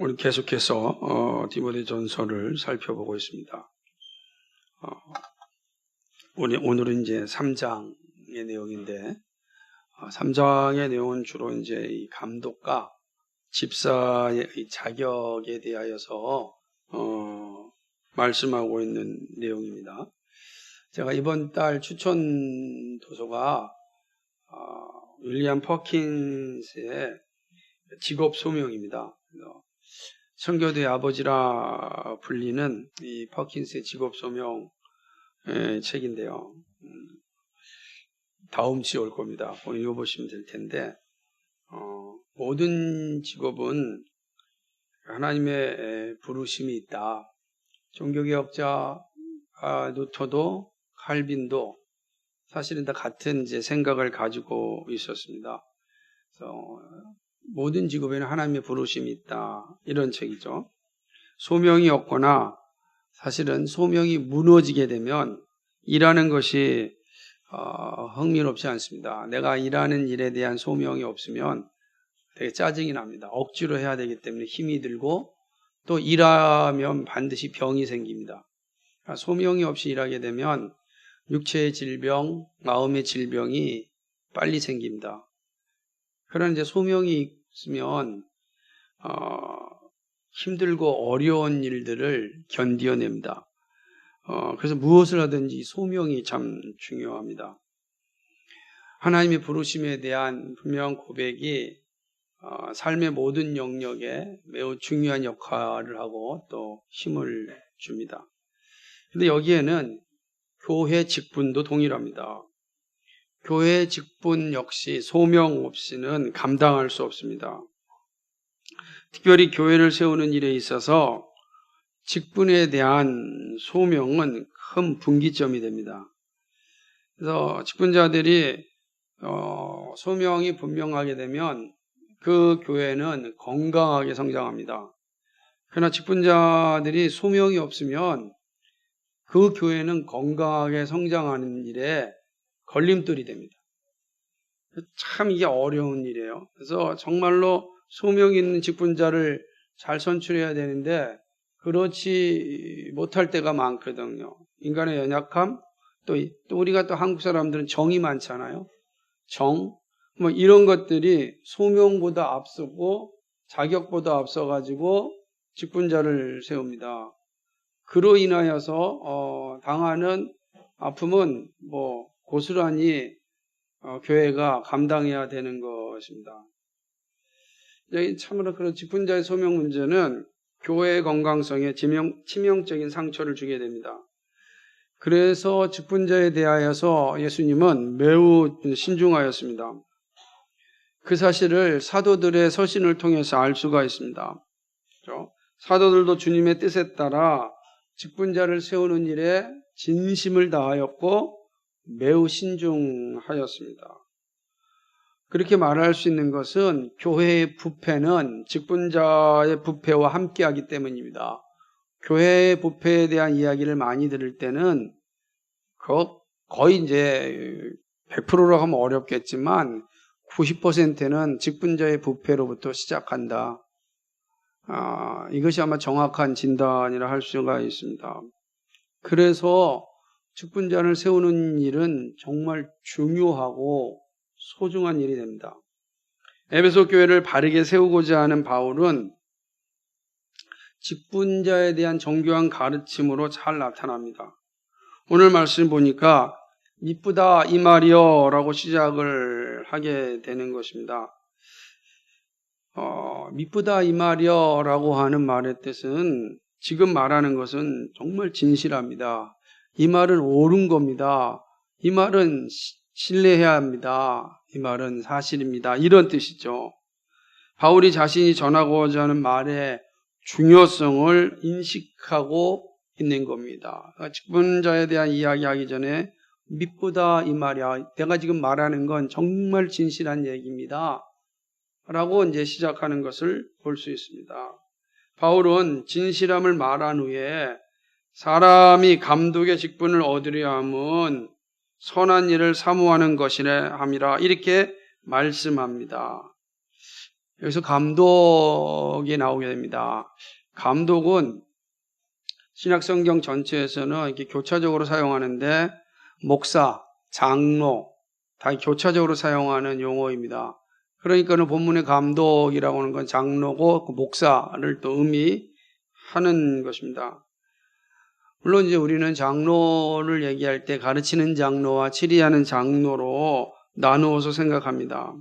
우리 계속해서 디모데전서를 살펴보고 있습니다. 오늘은 이제 3장의 내용인데, 3장의 내용은 주로 이제 이 감독과 집사의 이 자격에 대하여서 말씀하고 있는 내용입니다. 제가 이번 달 추천 도서가 윌리엄 퍼킨스의 직업 소명입니다. 선교도의 아버지라 불리는 이 퍼킨스의 직업 소명 책인데요. 다음 주에 올 겁니다. 오늘 읽어보시면 될 텐데, 모든 직업은 하나님의 부르심이 있다. 종교개혁자 루터도 칼빈도 사실은 다 같은 이제 생각을 가지고 있었습니다. 그래서 모든 직업에는 하나님의 부르심이 있다. 이런 책이죠. 소명이 없거나 사실은 소명이 무너지게 되면 일하는 것이 흥미롭지 않습니다. 내가 일하는 일에 대한 소명이 없으면 되게 짜증이 납니다. 억지로 해야 되기 때문에 힘이 들고 또 일하면 반드시 병이 생깁니다. 소명이 없이 일하게 되면 육체의 질병, 마음의 질병이 빨리 생깁니다. 그런 이제 소명이 있으면 힘들고 어려운 일들을 견뎌냅니다. 그래서 무엇을 하든지 소명이 참 중요합니다. 하나님의 부르심에 대한 분명한 고백이 삶의 모든 영역에 매우 중요한 역할을 하고 또 힘을 줍니다. 근데 여기에는 교회 직분도 동일합니다. 교회 직분 역시 소명 없이는 감당할 수 없습니다. 특별히 교회를 세우는 일에 있어서 직분에 대한 소명은 큰 분기점이 됩니다. 그래서 직분자들이 소명이 분명하게 되면 그 교회는 건강하게 성장합니다. 그러나 직분자들이 소명이 없으면 그 교회는 건강하게 성장하는 일에 걸림돌이 됩니다. 참 이게 어려운 일이에요. 그래서 정말로 소명이 있는 직분자를 잘 선출해야 되는데 그렇지 못할 때가 많거든요. 인간의 연약함, 또 우리가 또 한국 사람들은 정이 많잖아요. 뭐 이런 것들이 소명보다 앞서고 자격보다 앞서가지고 직분자를 세웁니다. 그로 인하여서 당하는 아픔은 뭐 고스란히 교회가 감당해야 되는 것입니다. 참으로 그런 직분자의 소명 문제는 교회의 건강성에 치명적인 상처를 주게 됩니다. 그래서 직분자에 대하여서 예수님은 매우 신중하였습니다. 그 사실을 사도들의 서신을 통해서 알 수가 있습니다. 그렇죠? 사도들도 주님의 뜻에 따라 직분자를 세우는 일에 진심을 다하였고 매우 신중하였습니다. 그렇게 말할 수 있는 것은 교회의 부패는 직분자의 부패와 함께하기 때문입니다. 교회의 부패에 대한 이야기를 많이 들을 때는 거의 이제 100%라고 하면 어렵겠지만 90%는 직분자의 부패로부터 시작한다. 이것이 아마 정확한 진단이라 할 수가 있습니다. 그래서 직분자를 세우는 일은 정말 중요하고 소중한 일이 됩니다. 에베소 교회를 바르게 세우고자 하는 바울은 직분자에 대한 정교한 가르침으로 잘 나타납니다. 오늘 말씀 보니까 이쁘다 이 말이여 라고 시작을 하게 되는 것입니다. 미쁘다 이 말이여 라고 하는 말의 뜻은 지금 말하는 것은 정말 진실합니다. 이 말은 옳은 겁니다. 이 말은 신뢰해야 합니다. 이 말은 사실입니다. 이런 뜻이죠. 바울이 자신이 전하고자 하는 말의 중요성을 인식하고 있는 겁니다. 직분자에 대한 이야기하기 전에 미쁘다 이 말이야. 내가 지금 말하는 건 정말 진실한 얘기입니다. 라고 이제 시작하는 것을 볼 수 있습니다. 바울은 진실함을 말한 후에 사람이 감독의 직분을 얻으려 함은 선한 일을 사모하는 것이라 함이라 이렇게 말씀합니다. 여기서 감독이 나오게 됩니다. 감독은 신약성경 전체에서는 이렇게 교차적으로 사용하는데 목사, 장로 다 교차적으로 사용하는 용어입니다. 그러니까는 본문의 감독이라고 하는 건 장로고 그 목사를 또 의미하는 것입니다. 물론 이제 우리는 장로를 얘기할 때 가르치는 장로와 치리하는 장로로 나누어서 생각합니다.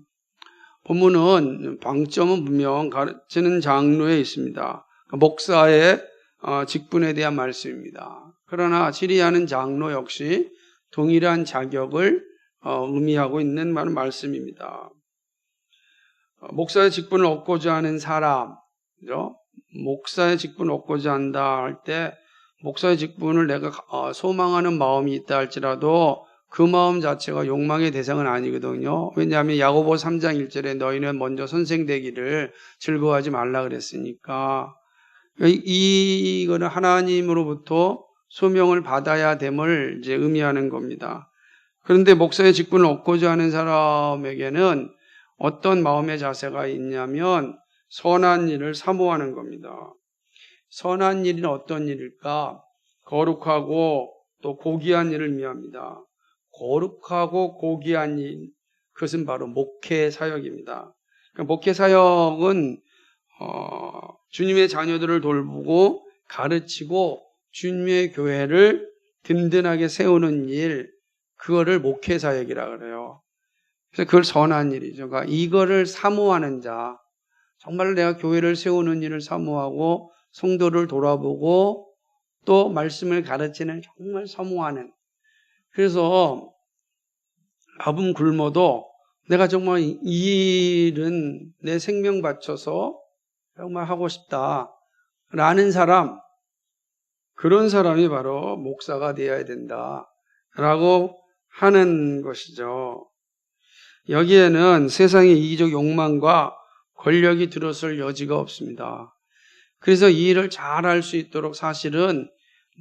본문은 방점은 분명 가르치는 장로에 있습니다. 목사의 직분에 대한 말씀입니다. 그러나 치리하는 장로 역시 동일한 자격을 의미하고 있는 말씀입니다. 목사의 직분을 얻고자 하는 사람, 그죠? 목사의 직분을 얻고자 한다 할 때 목사의 직분을 내가 소망하는 마음이 있다 할지라도 그 마음 자체가 욕망의 대상은 아니거든요. 왜냐하면 야고보 3장 1절에 너희는 먼저 선생 되기를 즐거워하지 말라 그랬으니까 이거는 하나님으로부터 소명을 받아야 됨을 이제 의미하는 겁니다. 그런데 목사의 직분을 얻고자 하는 사람에게는 어떤 마음의 자세가 있냐면 선한 일을 사모하는 겁니다. 선한 일은 어떤 일일까? 거룩하고 또 고귀한 일을 의미합니다. 거룩하고 고귀한 일, 그것은 바로 목회 사역입니다. 그러니까 목회 사역은 주님의 자녀들을 돌보고 가르치고 주님의 교회를 든든하게 세우는 일, 그거를 목회 사역이라 그래요. 그래서 그걸 선한 일이죠. 그러니까 이거를 사모하는 자, 정말 내가 교회를 세우는 일을 사모하고 성도를 돌아보고 또 말씀을 가르치는 정말 사모하는. 그래서 밥은 굶어도 내가 정말 이 일은 내 생명 바쳐서 정말 하고 싶다라는 사람, 그런 사람이 바로 목사가 되어야 된다라고 하는 것이죠. 여기에는 세상의 이기적 욕망과 권력이 들어설 여지가 없습니다. 그래서 이 일을 잘 할 수 있도록 사실은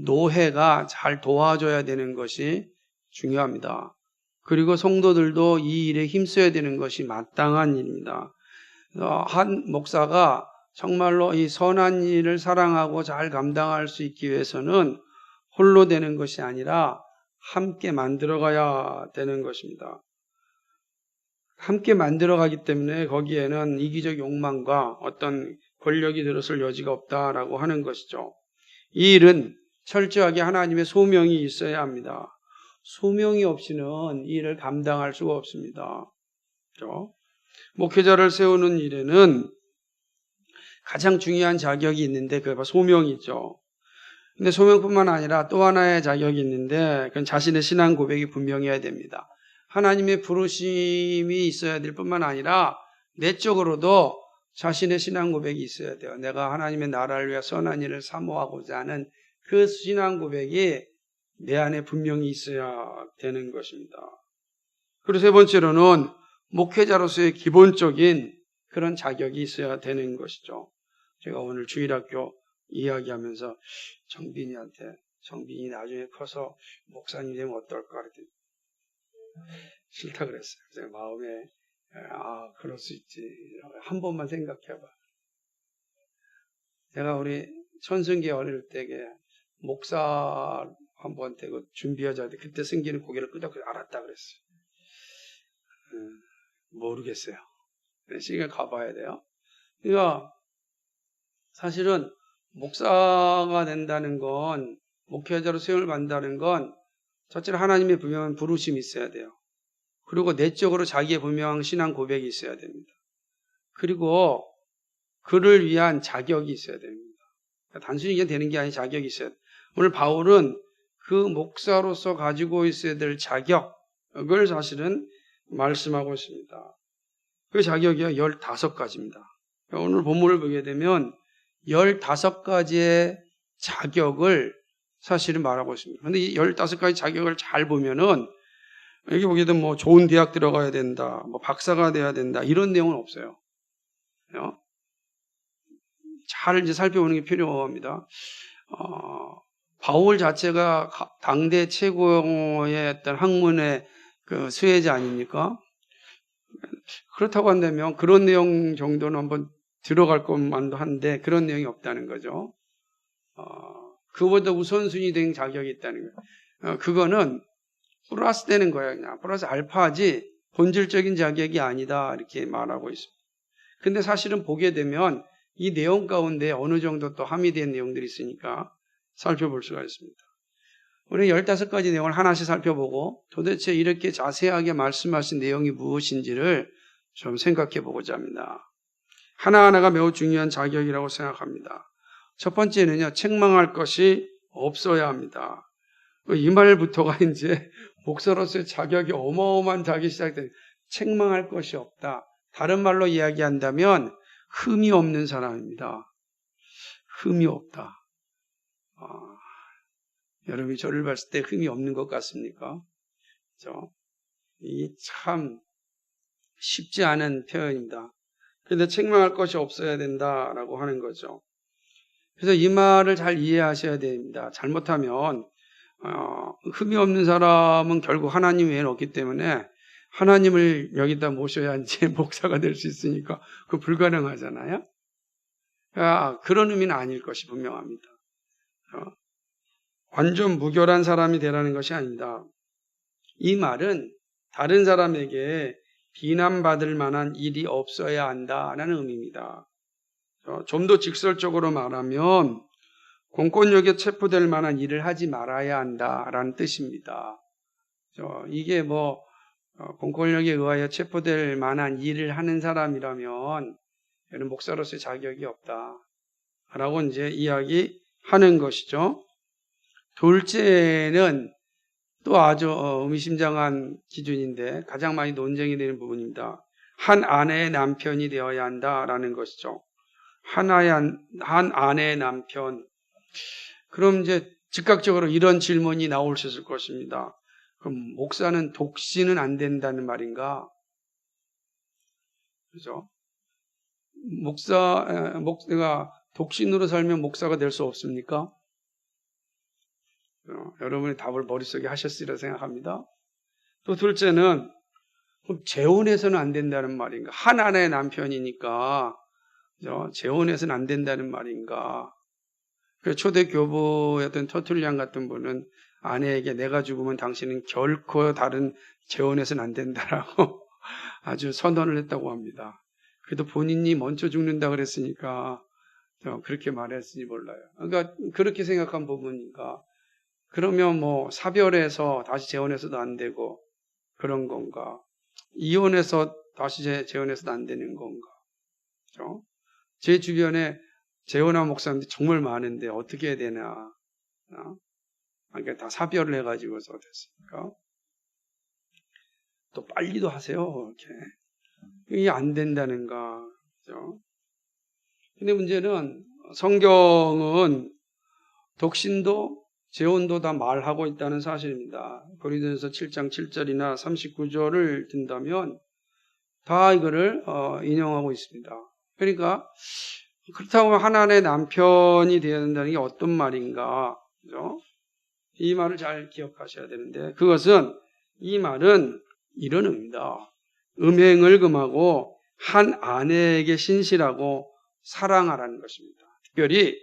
노회가 잘 도와줘야 되는 것이 중요합니다. 그리고 성도들도 이 일에 힘써야 되는 것이 마땅한 일입니다. 한 목사가 정말로 이 선한 일을 사랑하고 잘 감당할 수 있기 위해서는 홀로 되는 것이 아니라 함께 만들어가야 되는 것입니다. 함께 만들어가기 때문에 거기에는 이기적 욕망과 어떤 권력이 들어설 여지가 없다라고 하는 것이죠. 이 일은 철저하게 하나님의 소명이 있어야 합니다. 소명이 없이는 이 일을 감당할 수가 없습니다. 그렇죠? 목회자를 세우는 일에는 가장 중요한 자격이 있는데 그게 바로 소명이죠. 근데 소명뿐만 아니라 또 하나의 자격이 있는데 그건 자신의 신앙 고백이 분명해야 됩니다. 하나님의 부르심이 있어야 될 뿐만 아니라 내적으로도 자신의 신앙 고백이 있어야 돼요. 내가 하나님의 나라를 위해 선한 일을 사모하고자 하는 그 신앙 고백이 내 안에 분명히 있어야 되는 것입니다. 그리고 세 번째로는 목회자로서의 기본적인 그런 자격이 있어야 되는 것이죠. 제가 오늘 주일학교 이야기하면서 정빈이 나중에 커서 목사님 되면 어떨까 그랬더니 싫다 그랬어요. 제가 마음에 그럴 수 있지. 한 번만 생각해봐. 제가 우리 천승기 어릴 때에 목사 한번 되고 준비하자 때 그때 승기는 고개를 끄덕끄덕 알았다 그랬어요. 모르겠어요. 시간 가봐야 돼요. 그러니까 사실은 목사가 된다는 건 목회자로 세움을 받는다는 건 첫째로 하나님의 분명한 부르심이 있어야 돼요. 그리고 내적으로 자기의 분명한 신앙 고백이 있어야 됩니다. 그리고 그를 위한 자격이 있어야 됩니다. 단순히 이게 되는 게 아닌 자격이 있어야 돼요. 오늘 바울은 그 목사로서 가지고 있어야 될 자격을 사실은 말씀하고 있습니다. 그 자격이 15가지입니다. 오늘 본문을 보게 되면 15가지의 자격을 사실은 말하고 있습니다. 그런데 이 15가지 자격을 잘 보면은 여기 보게 되면 뭐 좋은 대학 들어가야 된다, 뭐 박사가 돼야 된다, 이런 내용은 없어요. 잘 이제 살펴보는 게 필요합니다. 바울 자체가 당대 최고의 어떤 학문의 그 수혜자 아닙니까? 그렇다고 한다면 그런 내용 정도는 한번 들어갈 것만도 한데 그런 내용이 없다는 거죠. 그보다 우선순위 된 자격이 있다는 거예요. 그거는 플러스 되는 거예요. 그냥 플러스 알파지 본질적인 자격이 아니다 이렇게 말하고 있습니다. 근데 사실은 보게 되면 이 내용 가운데 어느 정도 또 함의된 내용들이 있으니까 살펴볼 수가 있습니다. 우리 15가지 내용을 하나씩 살펴보고 도대체 이렇게 자세하게 말씀하신 내용이 무엇인지를 좀 생각해 보고자 합니다. 하나하나가 매우 중요한 자격이라고 생각합니다. 첫 번째는요, 책망할 것이 없어야 합니다. 이 말부터가 이제 목사로서의 자격이 어마어마한 자격이 시작돼요. 책망할 것이 없다. 다른 말로 이야기한다면 흠이 없는 사람입니다. 흠이 없다. 여러분이 저를 봤을 때 흠이 없는 것 같습니까? 그렇죠? 이 참 쉽지 않은 표현입니다. 그런데 책망할 것이 없어야 된다라고 하는 거죠. 그래서 이 말을 잘 이해하셔야 됩니다. 잘못하면 흠이 없는 사람은 결국 하나님 외에는 없기 때문에 하나님을 여기다 모셔야 이제 목사가 될 수 있으니까 그거 불가능하잖아요. 그런 의미는 아닐 것이 분명합니다. 완전 무결한 사람이 되라는 것이 아닙니다. 이 말은 다른 사람에게 비난받을 만한 일이 없어야 한다는 의미입니다. 좀 더 직설적으로 말하면 공권력에 체포될 만한 일을 하지 말아야 한다라는 뜻입니다. 이게 공권력에 의하여 체포될 만한 일을 하는 사람이라면 얘는 목사로서의 자격이 없다라고 이제 이야기하는 것이죠. 둘째는 또 아주 의미심장한 기준인데 가장 많이 논쟁이 되는 부분입니다. 한 아내의 남편이 되어야 한다라는 것이죠. 한 아내의 남편. 그럼 이제 즉각적으로 이런 질문이 나올 수 있을 것입니다. 그럼 목사는 독신은 안 된다는 말인가? 그죠? 목사가 독신으로 살면 목사가 될 수 없습니까? 여러분이 답을 머릿속에 하셨으리라 생각합니다. 또 둘째는 재혼해서는 안 된다는 말인가? 한 아내의 남편이니까 재혼해서는 안 된다는 말인가? 초대 교부였던 터툴리안 같은 분은 아내에게 내가 죽으면 당신은 결코 다른 재혼해서는 안 된다라고 아주 선언을 했다고 합니다. 그래도 본인이 먼저 죽는다 그랬으니까 그렇게 말했으니 몰라요. 그러니까 그렇게 생각한 부분이니까 그러면 사별해서 다시 재혼해서도 안 되고 그런 건가? 이혼해서 다시 재혼해서도 안 되는 건가? 그렇죠? 제 주변에 재혼한 목사님들이 정말 많은데 어떻게 해야 되나? 그러니까 다 사별을 해가지고서 됐으니까 또 빨리도 하세요. 이렇게 이게 안 된다는가? 그렇죠? 근데 문제는 성경은 독신도 재혼도 다 말하고 있다는 사실입니다. 고린도전서 7장 7절이나 39절을 든다면 다 이거를 인용하고 있습니다. 그러니까 그렇다고 하나님의 남편이 되어야 된다는 게 어떤 말인가? 그죠? 이 말을 잘 기억하셔야 되는데 그것은 이 말은 이런 의미입니다. 음행을 금하고 한 아내에게 신실하고 사랑하라는 것입니다. 특별히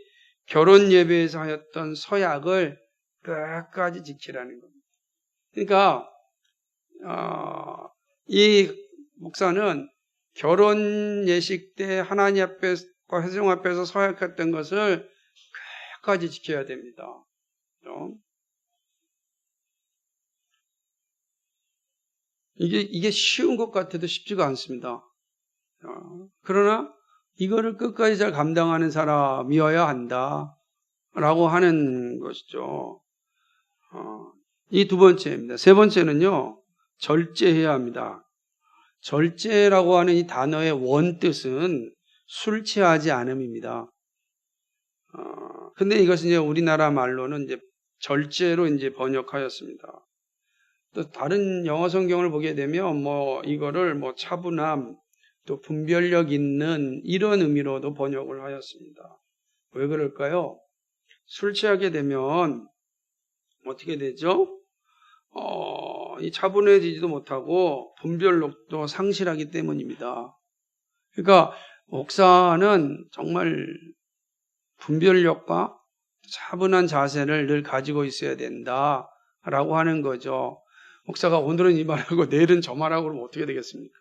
결혼 예배에서 하였던 서약을 끝까지 지키라는 겁니다. 그러니까 이 목사는 결혼 예식 때 하나님 앞에서 회중 앞에서 서약했던 것을 끝까지 지켜야 됩니다. 이게 쉬운 것 같아도 쉽지가 않습니다. 그러나 이거를 끝까지 잘 감당하는 사람이어야 한다라고 하는 것이죠. 이 두 번째입니다. 세 번째는요, 절제해야 합니다. 절제라고 하는 이 단어의 원뜻은 술 취하지 않음입니다. 근데 이것은 이제 우리나라 말로는 이제 절제로 이제 번역하였습니다. 또 다른 영어 성경을 보게 되면 이거를 차분함, 또 분별력 있는 이런 의미로도 번역을 하였습니다. 왜 그럴까요? 술 취하게 되면 어떻게 되죠? 이 차분해지지도 못하고 분별력도 상실하기 때문입니다. 그러니까 목사는 정말 분별력과 차분한 자세를 늘 가지고 있어야 된다라고 하는 거죠. 목사가 오늘은 이 말하고 내일은 저 말하고 그러면 어떻게 되겠습니까?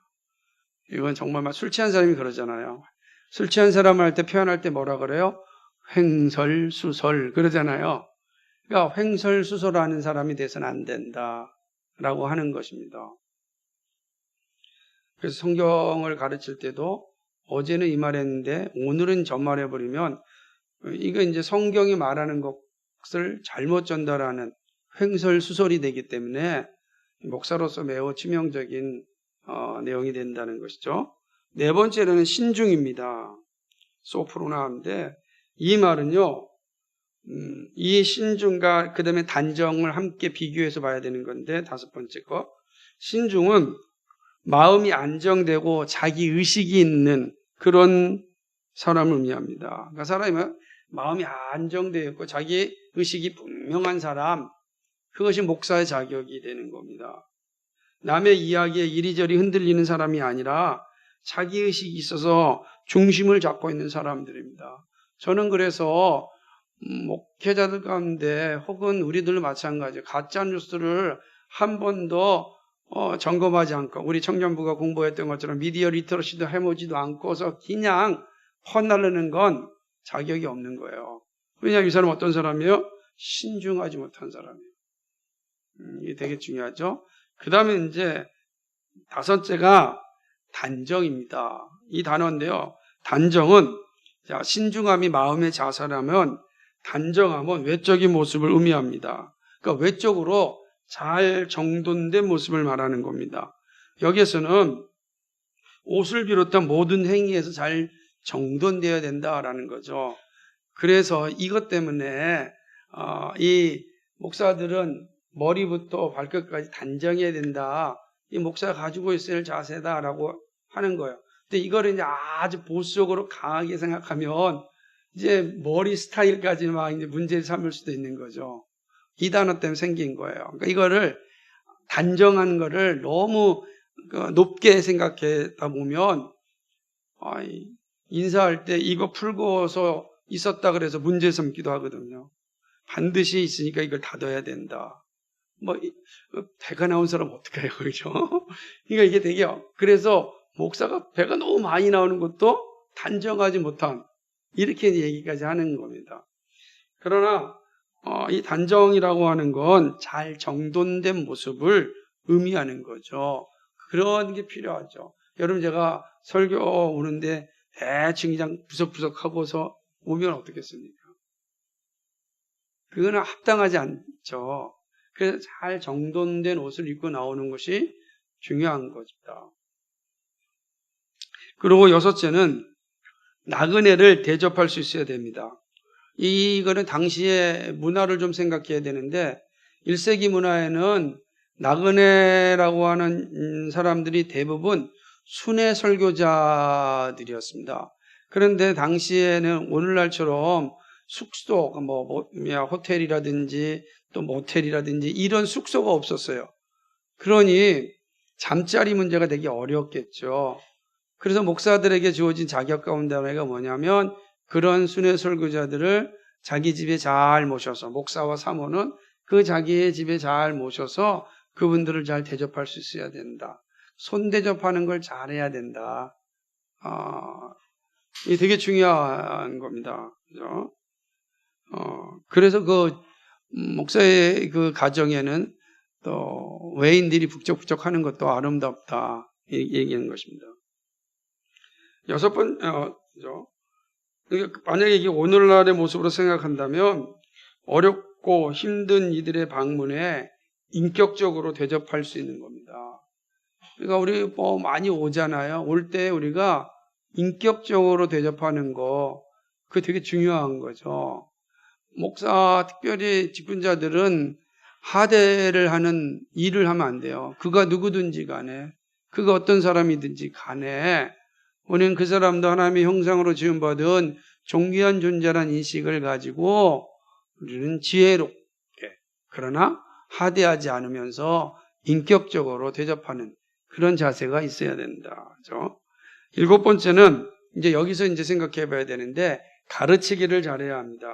이건 정말 술 취한 사람이 그러잖아요. 술 취한 사람 할 때 표현할 때 뭐라 그래요? 횡설수설 그러잖아요. 그러니까 횡설수설하는 사람이 돼서는 안 된다라고 하는 것입니다. 그래서 성경을 가르칠 때도 어제는 이 말했는데 오늘은 저 말해버리면 이거 이제 성경이 말하는 것을 잘못 전달하는 횡설수설이 되기 때문에 목사로서 매우 치명적인 내용이 된다는 것이죠. 네 번째로는 신중입니다. 소프로나인데 이 말은요. 이 신중과 그 다음에 단정을 함께 비교해서 봐야 되는 건데 다섯 번째 거 신중은 마음이 안정되고 자기 의식이 있는 그런 사람을 의미합니다. 그러니까 사람이 마음이 안정되어 있고 자기 의식이 분명한 사람, 그것이 목사의 자격이 되는 겁니다. 남의 이야기에 이리저리 흔들리는 사람이 아니라 자기 의식이 있어서 중심을 잡고 있는 사람들입니다. 저는 그래서 목회자들 가운데 혹은 우리들도 마찬가지예요. 가짜 뉴스를 한 번도 점검하지 않고 우리 청년부가 공부했던 것처럼 미디어 리터러시도 해보지도 않고서 그냥 퍼나르는 건 자격이 없는 거예요. 왜냐하면 이 사람은 어떤 사람이에요? 신중하지 못한 사람이에요. 이게 되게 중요하죠. 그 다음에 이제 다섯째가 단정입니다. 이 단어인데요. 단정은 신중함이 마음의 자세라면 단정함은 외적인 모습을 의미합니다. 그러니까 외적으로 잘 정돈된 모습을 말하는 겁니다. 여기에서는 옷을 비롯한 모든 행위에서 잘 정돈되어야 된다라는 거죠. 그래서 이것 때문에 이 목사들은 머리부터 발끝까지 단정해야 된다. 이 목사가 가지고 있어야 할 자세다라고 하는 거예요. 근데 이거를 이제 아주 보수적으로 강하게 생각하면 이제 머리 스타일까지 막 이제 문제를 삼을 수도 있는 거죠. 이 단어 때문에 생긴 거예요. 그러니까 이거를 단정한 거를 너무 높게 생각하다 보면 인사할 때 이거 풀고서 있었다 그래서 문제 삼기도 하거든요. 반드시 있으니까 이걸 닫아야 된다. 배가 나온 사람 어떡해요, 그죠? 그러니까 이게 되게요. 그래서 목사가 배가 너무 많이 나오는 것도 단정하지 못한 이렇게 얘기까지 하는 겁니다. 그러나 이 단정이라고 하는 건 잘 정돈된 모습을 의미하는 거죠. 그런 게 필요하죠. 여러분 제가 설교 오는데 대충 그냥 부석부석 하고서 오면 어떻겠습니까? 그거는 합당하지 않죠. 그래서 잘 정돈된 옷을 입고 나오는 것이 중요한 것입니다. 그리고 여섯째는 나그네를 대접할 수 있어야 됩니다. 이거는 당시의 문화를 좀 생각해야 되는데 1세기 문화에는 나그네라고 하는 사람들이 대부분 순회 설교자들이었습니다. 그런데 당시에는 오늘날처럼 숙소, 호텔이라든지 또 모텔이라든지 이런 숙소가 없었어요. 그러니 잠자리 문제가 되게 어렵겠죠. 그래서 목사들에게 주어진 자격 가운데 하나가 뭐냐면 그런 순회 설교자들을 자기 집에 잘 모셔서 목사와 사모는 그 자기의 집에 잘 모셔서 그분들을 잘 대접할 수 있어야 된다. 손 대접하는 걸 잘해야 된다. 이게 되게 중요한 겁니다. 그죠? 그래서 그 목사의 그 가정에는 또 외인들이 북적북적하는 것도 아름답다 얘기하는 것입니다. 여섯 번, 만약에 이게 오늘날의 모습으로 생각한다면 어렵고 힘든 이들의 방문에 인격적으로 대접할 수 있는 겁니다. 그러니까 우리 많이 오잖아요. 올 때 우리가 인격적으로 대접하는 거, 그게 되게 중요한 거죠. 목사, 특별히 직분자들은 하대를 하는 일을 하면 안 돼요. 그가 누구든지 간에, 그가 어떤 사람이든지 간에 우리는 그 사람도 하나님의 형상으로 지음받은 존귀한 존재라는 인식을 가지고 우리는 지혜롭게 그러나 하대하지 않으면서 인격적으로 대접하는 그런 자세가 있어야 된다. 그렇죠? 7번째는 이제 여기서 이제 생각해 봐야 되는데 가르치기를 잘해야 합니다.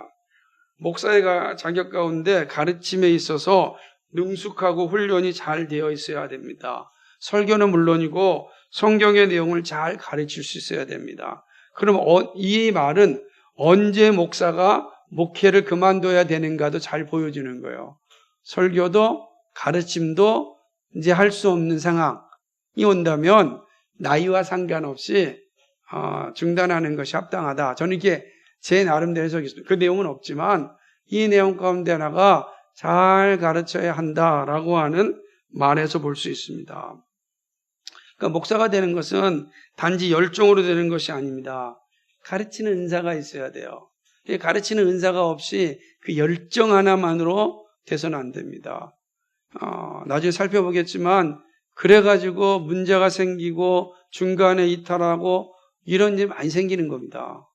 목사의 자격 가운데 가르침에 있어서 능숙하고 훈련이 잘 되어 있어야 됩니다. 설교는 물론이고 성경의 내용을 잘 가르칠 수 있어야 됩니다. 그럼 이 말은 언제 목사가 목회를 그만둬야 되는가도 잘 보여주는 거예요. 설교도 가르침도 이제 할 수 없는 상황이 온다면 나이와 상관없이 중단하는 것이 합당하다. 저는 이게 제 나름대로 해석이 있습니다. 그 내용은 없지만 이 내용 가운데 하나가 잘 가르쳐야 한다라고 하는 말에서 볼 수 있습니다. 그러니까 목사가 되는 것은 단지 열정으로 되는 것이 아닙니다. 가르치는 은사가 있어야 돼요. 가르치는 은사가 없이 그 열정 하나만으로 돼서는 안 됩니다. 나중에 살펴보겠지만 그래가지고 문제가 생기고 중간에 이탈하고 이런 일이 많이 생기는 겁니다.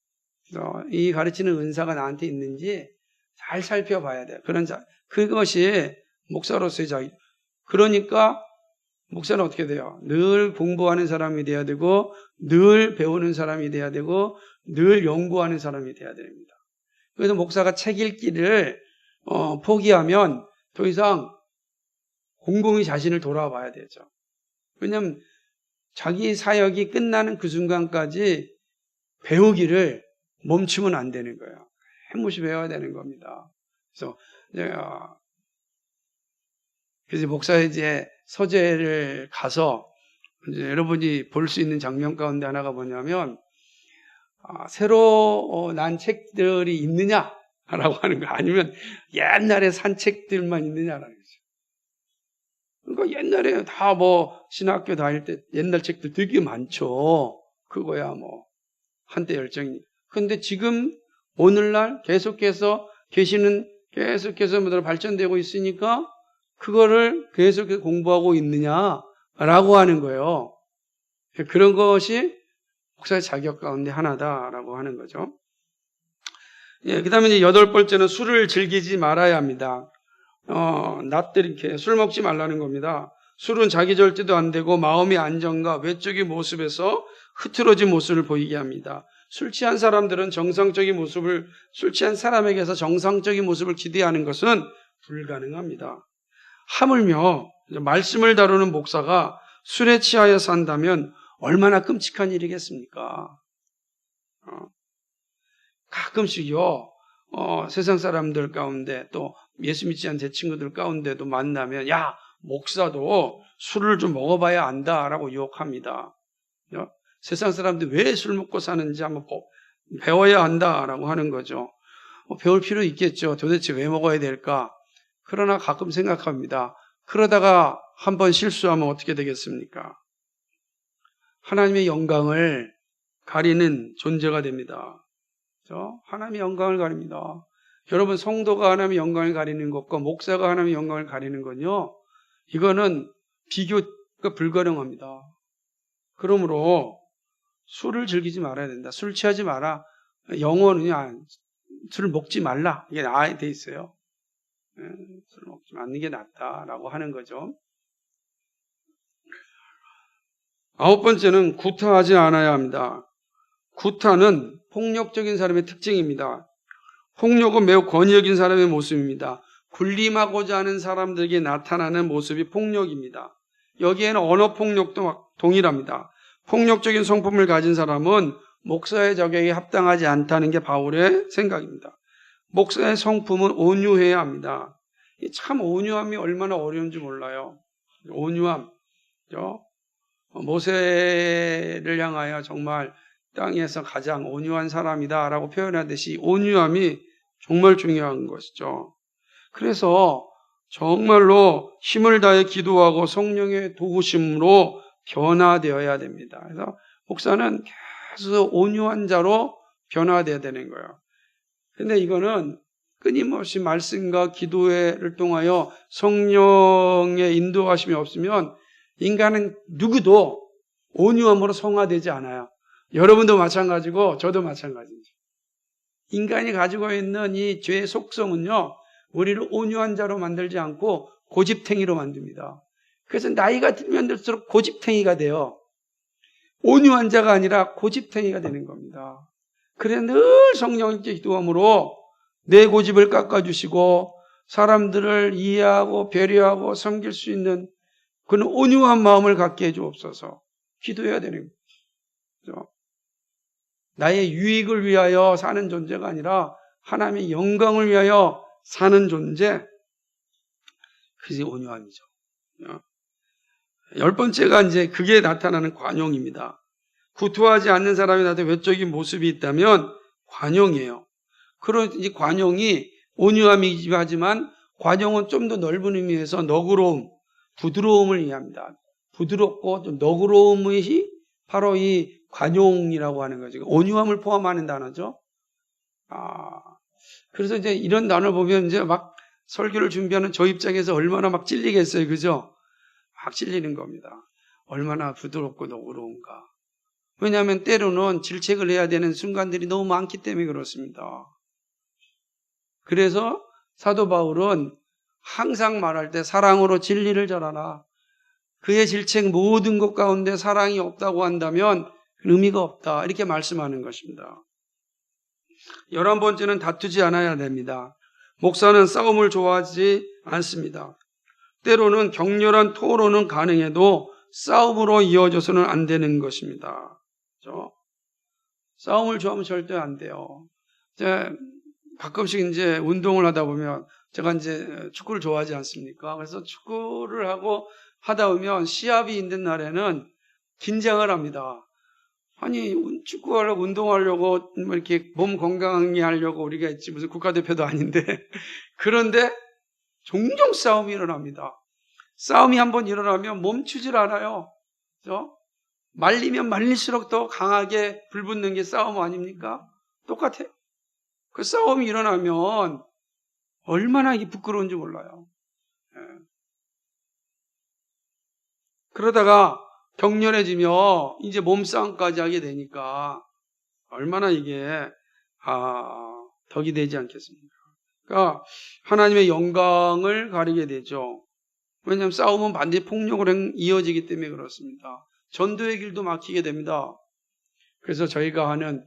그래서 이 가르치는 은사가 나한테 있는지 잘 살펴봐야 돼요. 그것이 목사로서의 자격. 그러니까 목사는 어떻게 돼요? 늘 공부하는 사람이 돼야 되고 늘 배우는 사람이 돼야 되고 늘 연구하는 사람이 돼야 됩니다. 그래서 목사가 책 읽기를 포기하면 더 이상 곰곰이 자신을 돌아봐야 되죠. 왜냐하면 자기 사역이 끝나는 그 순간까지 배우기를 멈추면 안 되는 거예요. 해무시 배워야 되는 겁니다. 그래서 목사의 이제 서재를 가서 이제 여러분이 볼 수 있는 장면 가운데 하나가 뭐냐면 새로 난 책들이 있느냐라고 하는 거 아니면 옛날에 산 책들만 있느냐라는 거죠. 그러니까 옛날에 다 신학교 다닐 때 옛날 책들 되게 많죠. 그거야 한때 열정이. 근데 지금 오늘날 계속해서 계속해서 발전되고 있으니까 그거를 계속해서 공부하고 있느냐라고 하는 거예요. 그런 것이 목사의 자격 가운데 하나다라고 하는 거죠. 그 다음에 이제 8번째는 술을 즐기지 말아야 합니다. 낯들이게 술 먹지 말라는 겁니다. 술은 자기 절제도 안 되고 마음의 안정과 외적인 모습에서 흐트러진 모습을 보이게 합니다. 술 취한 사람들은 술 취한 사람에게서 정상적인 모습을 기대하는 것은 불가능합니다. 하물며 말씀을 다루는 목사가 술에 취하여 산다면 얼마나 끔찍한 일이겠습니까? 가끔씩요, 세상 사람들 가운데 또 예수 믿지 않는 제 친구들 가운데도 만나면 야, 목사도 술을 좀 먹어봐야 안다라고 유혹합니다. 세상 사람들이 왜 술 먹고 사는지 한번 배워야 한다라고 하는 거죠. 배울 필요 있겠죠. 도대체 왜 먹어야 될까? 그러나 가끔 생각합니다. 그러다가 한번 실수하면 어떻게 되겠습니까? 하나님의 영광을 가리는 존재가 됩니다. 그렇죠? 하나님의 영광을 가립니다. 여러분, 성도가 하나님의 영광을 가리는 것과 목사가 하나님의 영광을 가리는 건요, 이거는 비교가 불가능합니다. 그러므로 술을 즐기지 말아야 된다. 술 취하지 마라. 영어는 술을 먹지 말라. 이게 나에 돼 있어요. 술 먹지 않는 게 낫다라고 하는 거죠. 9번째는 구타하지 않아야 합니다. 구타는 폭력적인 사람의 특징입니다. 폭력은 매우 권위 여긴 사람의 모습입니다. 군림하고자 하는 사람들에게 나타나는 모습이 폭력입니다. 여기에는 언어 폭력도 동일합니다. 폭력적인 성품을 가진 사람은 목사의 자격에 합당하지 않다는 게 바울의 생각입니다. 목사의 성품은 온유해야 합니다. 참 온유함이 얼마나 어려운지 몰라요. 온유함. 모세를 향하여 정말 땅에서 가장 온유한 사람이다라고 표현하듯이 온유함이 정말 중요한 것이죠. 그래서 정말로 힘을 다해 기도하고 성령의 도우심으로 변화되어야 됩니다. 그래서 목사는 계속 온유한 자로 변화되어야 되는 거예요. 근데 이거는 끊임없이 말씀과 기도를 통하여 성령의 인도하심이 없으면 인간은 누구도 온유함으로 성화되지 않아요. 여러분도 마찬가지고 저도 마찬가지죠. 인간이 가지고 있는 이 죄의 속성은요, 우리를 온유한 자로 만들지 않고 고집탱이로 만듭니다. 그래서 나이가 들면 들수록 고집탱이가 돼요. 온유한 자가 아니라 고집탱이가 되는 겁니다. 그래 늘 성령님께 기도함으로 내 고집을 깎아주시고 사람들을 이해하고 배려하고 섬길 수 있는 그런 온유한 마음을 갖게 해주옵소서. 기도해야 되는 거죠. 나의 유익을 위하여 사는 존재가 아니라 하나님의 영광을 위하여 사는 존재, 그게 온유함이죠. 10번째가 이제 그게 나타나는 관용입니다. 구투하지 않는 사람이 나한테 외적인 모습이 있다면 관용이에요. 그런 이 관용이 온유함이기도 하지만 관용은 좀 더 넓은 의미에서 너그러움, 부드러움을 의미합니다. 부드럽고 좀 너그러움이 바로 이 관용이라고 하는 거죠. 온유함을 포함하는 단어죠. 그래서 이제 이런 단어를 보면 이제 막 설교를 준비하는 저 입장에서 얼마나 막 찔리겠어요. 그죠? 막 찔리는 겁니다. 얼마나 부드럽고 너그러운가. 왜냐하면 때로는 질책을 해야 되는 순간들이 너무 많기 때문에 그렇습니다. 그래서 사도 바울은 항상 말할 때 사랑으로 진리를 전하라. 그의 질책 모든 것 가운데 사랑이 없다고 한다면 의미가 없다. 이렇게 말씀하는 것입니다. 11번째는 다투지 않아야 됩니다. 목사는 싸움을 좋아하지 않습니다. 때로는 격렬한 토론은 가능해도 싸움으로 이어져서는 안 되는 것입니다. 그렇죠? 싸움을 좋아하면 절대 안 돼요. 이제 가끔씩 이제 운동을 하다 보면 제가 이제 축구를 좋아하지 않습니까? 그래서 축구를 하다 보면 시합이 있는 날에는 긴장을 합니다. 아니, 축구하려고, 운동하려고, 이렇게 몸 건강하게 하려고 우리가 있지, 무슨 국가대표도 아닌데. 그런데 종종 싸움이 일어납니다. 싸움이 한번 일어나면 멈추질 않아요. 그죠? 말리면 말릴수록 더 강하게 불붙는 게 싸움 아닙니까? 똑같아. 그 싸움이 일어나면 얼마나 이게 부끄러운지 몰라요. 그러다가 격렬해지며 이제 몸싸움까지 하게 되니까 얼마나 이게 덕이 되지 않겠습니까? 그러니까 하나님의 영광을 가리게 되죠. 왜냐하면 싸움은 반드시 폭력으로 이어지기 때문에 그렇습니다. 전도의 길도 막히게 됩니다. 그래서 저희가 하는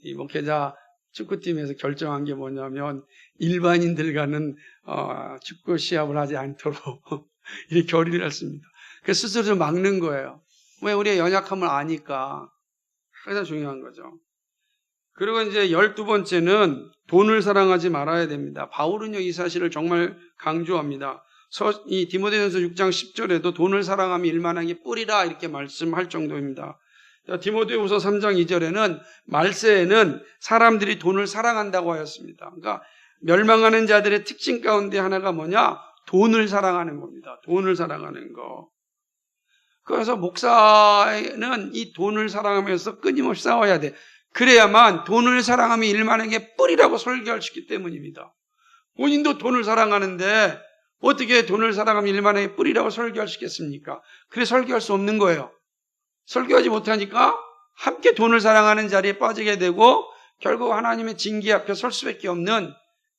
이 목회자 축구팀에서 결정한 게 뭐냐면 일반인들과는 축구 시합을 하지 않도록 이렇게 결의를 했습니다. 그래서 스스로 좀 막는 거예요. 왜? 우리의 연약함을 아니까. 가장 중요한 거죠. 그리고 이제 12번째는 돈을 사랑하지 말아야 됩니다. 바울은요, 이 사실을 정말 강조합니다. 이 디모데전서 6장 10절에도 돈을 사랑하며 일만하게 뿌리라 이렇게 말씀할 정도입니다. 디모데후서 3장 2절에는 말세에는 사람들이 돈을 사랑한다고 하였습니다. 그러니까 멸망하는 자들의 특징 가운데 하나가 뭐냐? 돈을 사랑하는 겁니다. 돈을 사랑하는 거. 그래서 목사는 이 돈을 사랑하면서 끊임없이 싸워야 돼. 그래야만 돈을 사랑하며 일만하게 뿌리라고 설교할 수 있기 때문입니다. 본인도 돈을 사랑하는데 어떻게 돈을 사랑하며 일만하게 뿌리라고 설교할 수 있겠습니까? 그래 설교할 수 없는 거예요. 설교하지 못하니까 함께 돈을 사랑하는 자리에 빠지게 되고 결국 하나님의 징계 앞에 설 수밖에 없는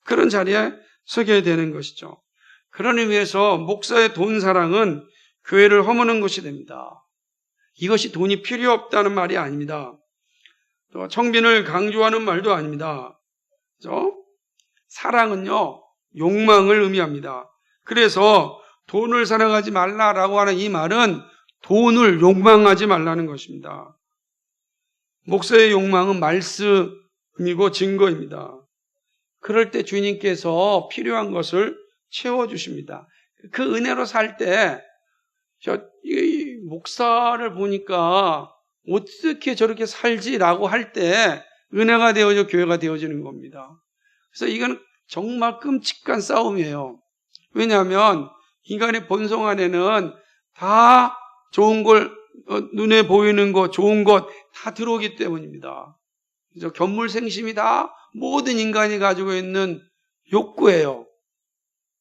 그런 자리에 서게 되는 것이죠. 그런 의미에서 목사의 돈 사랑은 교회를 허무는 것이 됩니다. 이것이 돈이 필요 없다는 말이 아닙니다. 또 청빈을 강조하는 말도 아닙니다. 그렇죠? 사랑은요, 욕망을 의미합니다. 그래서 돈을 사랑하지 말라라고 하는 이 말은 돈을 욕망하지 말라는 것입니다. 목사의 욕망은 말씀이고 증거입니다. 그럴 때 주님께서 필요한 것을 채워주십니다. 그 은혜로 살 때, 이 목사를 보니까 어떻게 저렇게 살지라고 할 때 은혜가 되어져 교회가 되어지는 겁니다. 그래서 이건 정말 끔찍한 싸움이에요. 왜냐하면 인간의 본성 안에는 다 좋은 걸, 눈에 보이는 것, 좋은 것 다 들어오기 때문입니다. 그래서 견물생심이 다 모든 인간이 가지고 있는 욕구예요.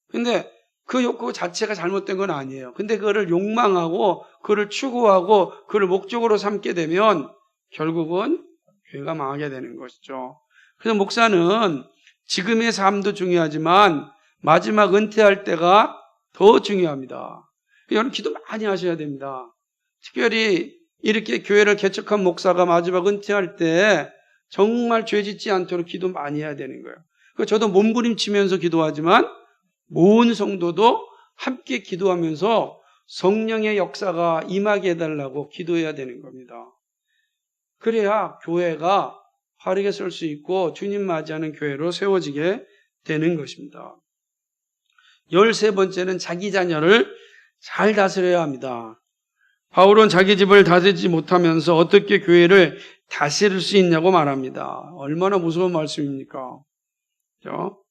근데 그 욕구 자체가 잘못된 건 아니에요. 근데 그거를 욕망하고 그거를 추구하고 그걸 목적으로 삼게 되면 결국은 교회가 망하게 되는 것이죠. 그래서 목사는 지금의 삶도 중요하지만 마지막 은퇴할 때가 더 중요합니다. 여러분 기도 많이 하셔야 됩니다. 특별히 이렇게 교회를 개척한 목사가 마지막 은퇴할 때 정말 죄 짓지 않도록 기도 많이 해야 되는 거예요. 저도 몸부림치면서 기도하지만 모든 성도도 함께 기도하면서 성령의 역사가 임하게 해달라고 기도해야 되는 겁니다. 그래야 교회가 바르게 설 수 있고 주님 맞이하는 교회로 세워지게 되는 것입니다. 13번째는 자기 자녀를 잘 다스려야 합니다. 바울은 자기 집을 다스리지 못하면서 어떻게 교회를 다스릴 수 있냐고 말합니다. 얼마나 무서운 말씀입니까? 그렇죠?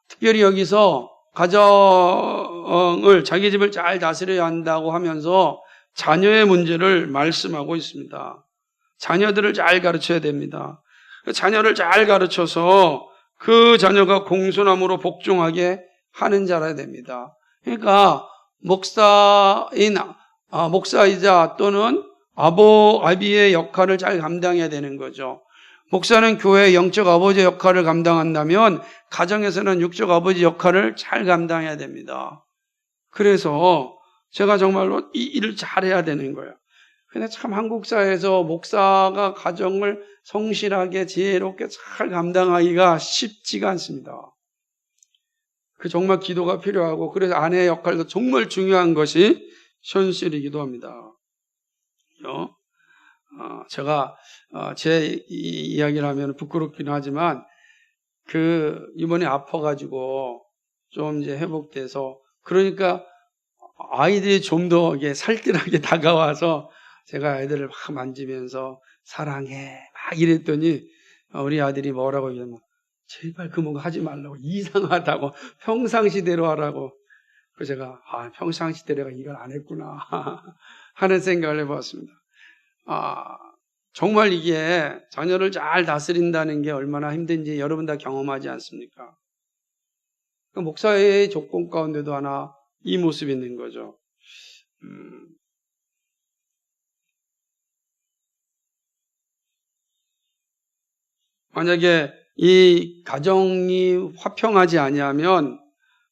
특별히 여기서 가정을 자기 집을 잘 다스려야 한다고 하면서 자녀의 문제를 말씀하고 있습니다. 자녀들을 잘 가르쳐야 됩니다. 자녀를 잘 가르쳐서 그 자녀가 공손함으로 복종하게 하는 자라야 됩니다. 그러니까 목사이자 또는 아비의 역할을 잘 감당해야 되는 거죠. 목사는 교회의 영적 아버지의 역할을 감당한다면 가정에서는 육적 아버지 역할을 잘 감당해야 됩니다. 그래서 제가 정말로 이 일을 잘해야 되는 거예요. 근데 참 한국 사회에서 목사가 가정을 성실하게 지혜롭게 잘 감당하기가 쉽지가 않습니다. 정말 기도가 필요하고 그래서 아내의 역할도 정말 중요한 것이 현실이기도 합니다. 제가 제 이야기를 하면 부끄럽긴 하지만 이번에 아파가지고 좀 이제 회복돼서 그러니까 아이들이 좀 더 살뜰하게 다가와서 제가 애들을 막 만지면서 사랑해 막 이랬더니 우리 아들이 뭐라고 얘기하면 제발 그 뭔가 하지 말라고 이상하다고 평상시대로 하라고. 그래서 제가 평상시대로 내가 이걸 안 했구나 하는 생각을 해봤습니다. 정말 이게 자녀를 잘 다스린다는 게 얼마나 힘든지 여러분 다 경험하지 않습니까? 목사의 조건 가운데도 하나 이 모습이 있는 거죠. 만약에 이 가정이 화평하지 아니하면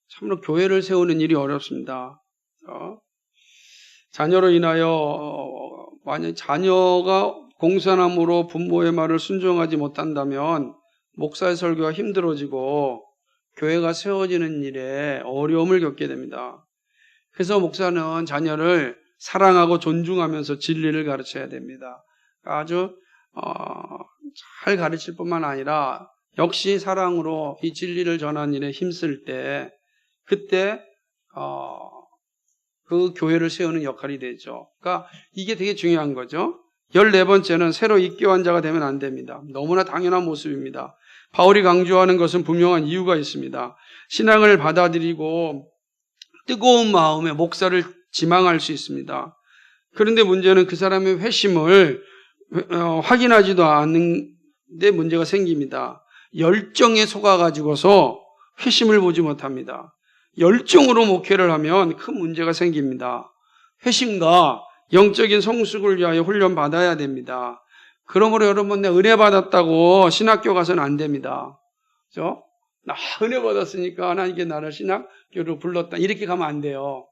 참으로 교회를 세우는 일이 어렵습니다. 자녀로 인하여 만약 자녀가 공산함으로 부모의 말을 순종하지 못한다면 목사의 설교가 힘들어지고 교회가 세워지는 일에 어려움을 겪게 됩니다. 그래서 목사는 자녀를 사랑하고 존중하면서 진리를 가르쳐야 됩니다. 아주 잘 가르칠 뿐만 아니라 역시 사랑으로 이 진리를 전하는 일에 힘쓸 때 그때 그 교회를 세우는 역할이 되죠. 그러니까 이게 되게 중요한 거죠. 14번째는 새로 입교한 자가 되면 안 됩니다. 너무나 당연한 모습입니다. 바울이 강조하는 것은 분명한 이유가 있습니다. 신앙을 받아들이고 뜨거운 마음에 목사를 지망할 수 있습니다. 그런데 문제는 그 사람의 회심을 확인하지도 않는데 문제가 생깁니다. 열정에 속아가지고서 회심을 보지 못합니다. 열정으로 목회를 하면 큰 문제가 생깁니다. 회심과 영적인 성숙을 위하여 훈련 받아야 됩니다. 그러므로 여러분 내가 은혜 받았다고 신학교 가서는 안 됩니다. 그렇죠? 나 은혜 받았으니까 하나님께 나를 신학교로 불렀다. 이렇게 가면 안 돼요.